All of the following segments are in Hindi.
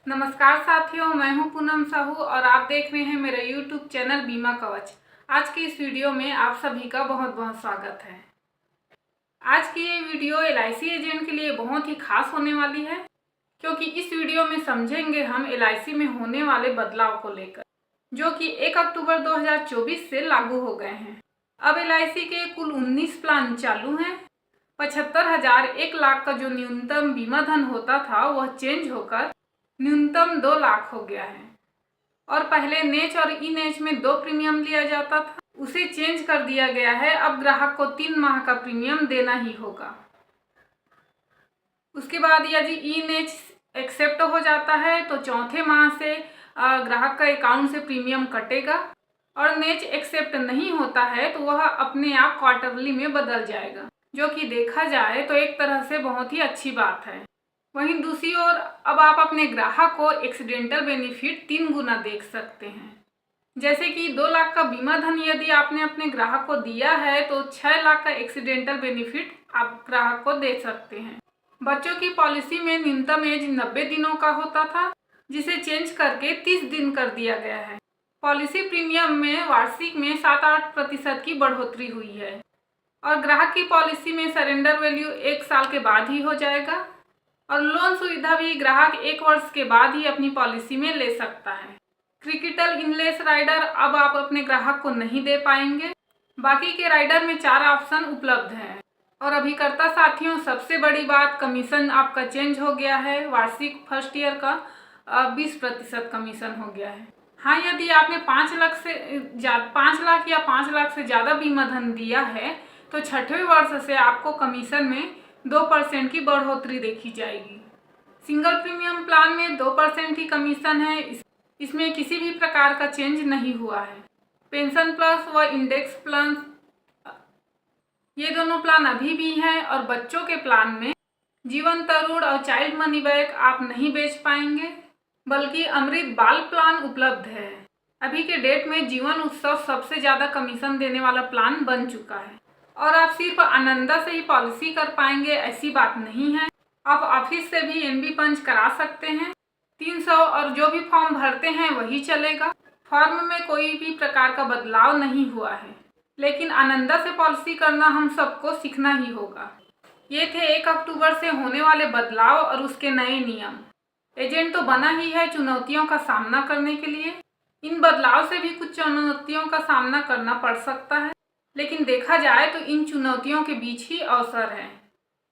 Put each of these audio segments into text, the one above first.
नमस्कार साथियों, मैं हूं पूनम साहू और आप देख रहे हैं मेरा YouTube चैनल बीमा कवच। आज की इस वीडियो में आप सभी का बहुत बहुत स्वागत है। आज की ये वीडियो LIC एजेंट के लिए बहुत ही खास होने वाली है, क्योंकि इस वीडियो में समझेंगे हम LIC में होने वाले बदलाव को लेकर, जो कि 1 अक्टूबर 2024 से लागू हो गए हैं। अब LIC के कुल 19 प्लान चालू हैं। 75,000 1 लाख का जो न्यूनतम बीमा धन होता था वह चेंज होकर न्यूनतम 2 लाख हो गया है। और पहले नेच और ई नेच में 2 प्रीमियम लिया जाता था, उसे चेंज कर दिया गया है। अब ग्राहक को 3 माह का प्रीमियम देना ही होगा। उसके बाद यदि ई नेच एक्सेप्ट हो जाता है तो चौथे माह से ग्राहक का अकाउंट से प्रीमियम कटेगा, और नेच एक्सेप्ट नहीं होता है तो वह अपने आप क्वार्टरली में बदल जाएगा, जो कि देखा जाए तो एक तरह से बहुत ही अच्छी बात है। वहीं दूसरी ओर अब आप अपने ग्राहक को एक्सीडेंटल बेनिफिट 3 गुना देख सकते हैं। जैसे कि 2 लाख का बीमा धन यदि आपने अपने ग्राहक को दिया है तो 6 लाख का एक्सीडेंटल बेनिफिट आप ग्राहक को दे सकते हैं। बच्चों की पॉलिसी में न्यूनतम एज 90 दिनों का होता था, जिसे चेंज करके 30 दिन कर दिया गया है। पॉलिसी प्रीमियम में वार्षिक में 7-8% की बढ़ोतरी हुई है, और ग्राहक की पॉलिसी में सरेंडर वैल्यू 1 साल के बाद ही हो जाएगा, और लोन सुविधा भी ग्राहक 1 वर्ष के बाद ही अपनी पॉलिसी में ले सकता है। क्रिटिकल इलनेस राइडर अब आप अपने ग्राहक को नहीं दे पाएंगे। बाकी के राइडर में 4 ऑप्शन उपलब्ध हैं। और अभिकर्ता साथियों, सबसे बड़ी बात, कमीशन आपका चेंज हो गया है। वार्षिक फर्स्ट ईयर का 20% कमीशन हो गया है। हाँ, यदि आपने 5 लाख या 5 लाख से ज़्यादा बीमा धन दिया है तो 6वें वर्ष से आपको कमीशन में 2% की बढ़ोतरी देखी जाएगी। सिंगल प्रीमियम प्लान में 2% ही कमीशन है। इसमें किसी भी प्रकार का चेंज नहीं हुआ है। पेंशन प्लस व इंडेक्स प्लान, ये दोनों प्लान अभी भी हैं। और बच्चों के प्लान में जीवन तरुण और चाइल्ड मनी बैक आप नहीं बेच पाएंगे, बल्कि अमृत बाल प्लान उपलब्ध है। अभी के डेट में जीवन उत्सव सबसे ज़्यादा कमीशन देने वाला प्लान बन चुका है, और आप सिर्फ आनंदा से ही पॉलिसी कर पाएंगे ऐसी बात नहीं है। आप ऑफिस से भी NB पंच करा सकते हैं। 300 और जो भी फॉर्म भरते हैं वही चलेगा। फॉर्म में कोई भी प्रकार का बदलाव नहीं हुआ है, लेकिन आनंदा से पॉलिसी करना हम सबको सीखना ही होगा। ये थे 1 अक्टूबर से होने वाले बदलाव और उसके नए नियम। एजेंट तो बना ही है चुनौतियों का सामना करने के लिए। इन बदलाव से भी कुछ चुनौतियों का सामना करना पड़ सकता है, लेकिन देखा जाए तो इन चुनौतियों के बीच ही अवसर है।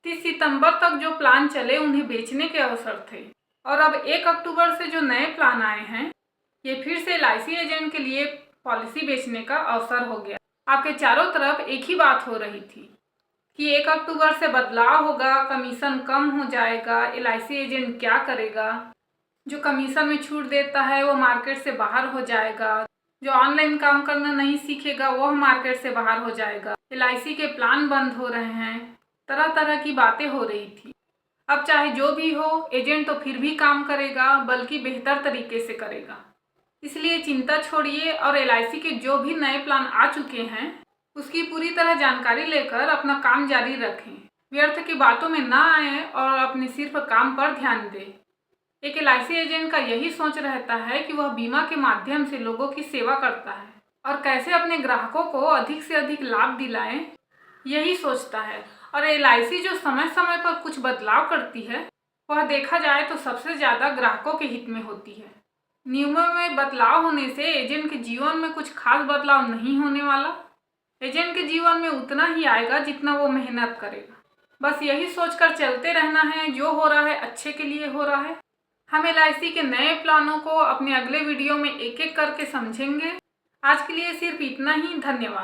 30 सितंबर तक जो प्लान चले उन्हें बेचने के अवसर थे, और अब 1 अक्टूबर से जो नए प्लान आए हैं ये फिर से LIC एजेंट के लिए पॉलिसी बेचने का अवसर हो गया। आपके चारों तरफ एक ही बात हो रही थी कि 1 अक्टूबर से बदलाव होगा, कमीशन कम हो जाएगा, LIC एजेंट क्या करेगा, जो कमीशन में छूट देता है वो मार्केट से बाहर हो जाएगा, जो ऑनलाइन काम करना नहीं सीखेगा वह मार्केट से बाहर हो जाएगा, LIC के प्लान बंद हो रहे हैं, तरह तरह की बातें हो रही थी। अब चाहे जो भी हो, एजेंट तो फिर भी काम करेगा, बल्कि बेहतर तरीके से करेगा। इसलिए चिंता छोड़िए और LIC के जो भी नए प्लान आ चुके हैं उसकी पूरी तरह जानकारी लेकर अपना काम जारी रखें। व्यर्थ की बातों में ना आए और अपने सिर्फ काम पर ध्यान दें। एक LIC एजेंट का यही सोच रहता है कि वह बीमा के माध्यम से लोगों की सेवा करता है और कैसे अपने ग्राहकों को अधिक से अधिक लाभ दिलाएं, यही सोचता है। और LIC जो समय समय पर कुछ बदलाव करती है वह देखा जाए तो सबसे ज़्यादा ग्राहकों के हित में होती है। नियमों में बदलाव होने से एजेंट के जीवन में कुछ खास बदलाव नहीं होने वाला। एजेंट के जीवन में उतना ही आएगा जितना वो मेहनत करेगा। बस यही सोचकर चलते रहना है, जो हो रहा है अच्छे के लिए हो रहा है। हम LIC के नए प्लानों को अपने अगले वीडियो में एक एक करके समझेंगे। आज के लिए सिर्फ इतना ही। धन्यवाद।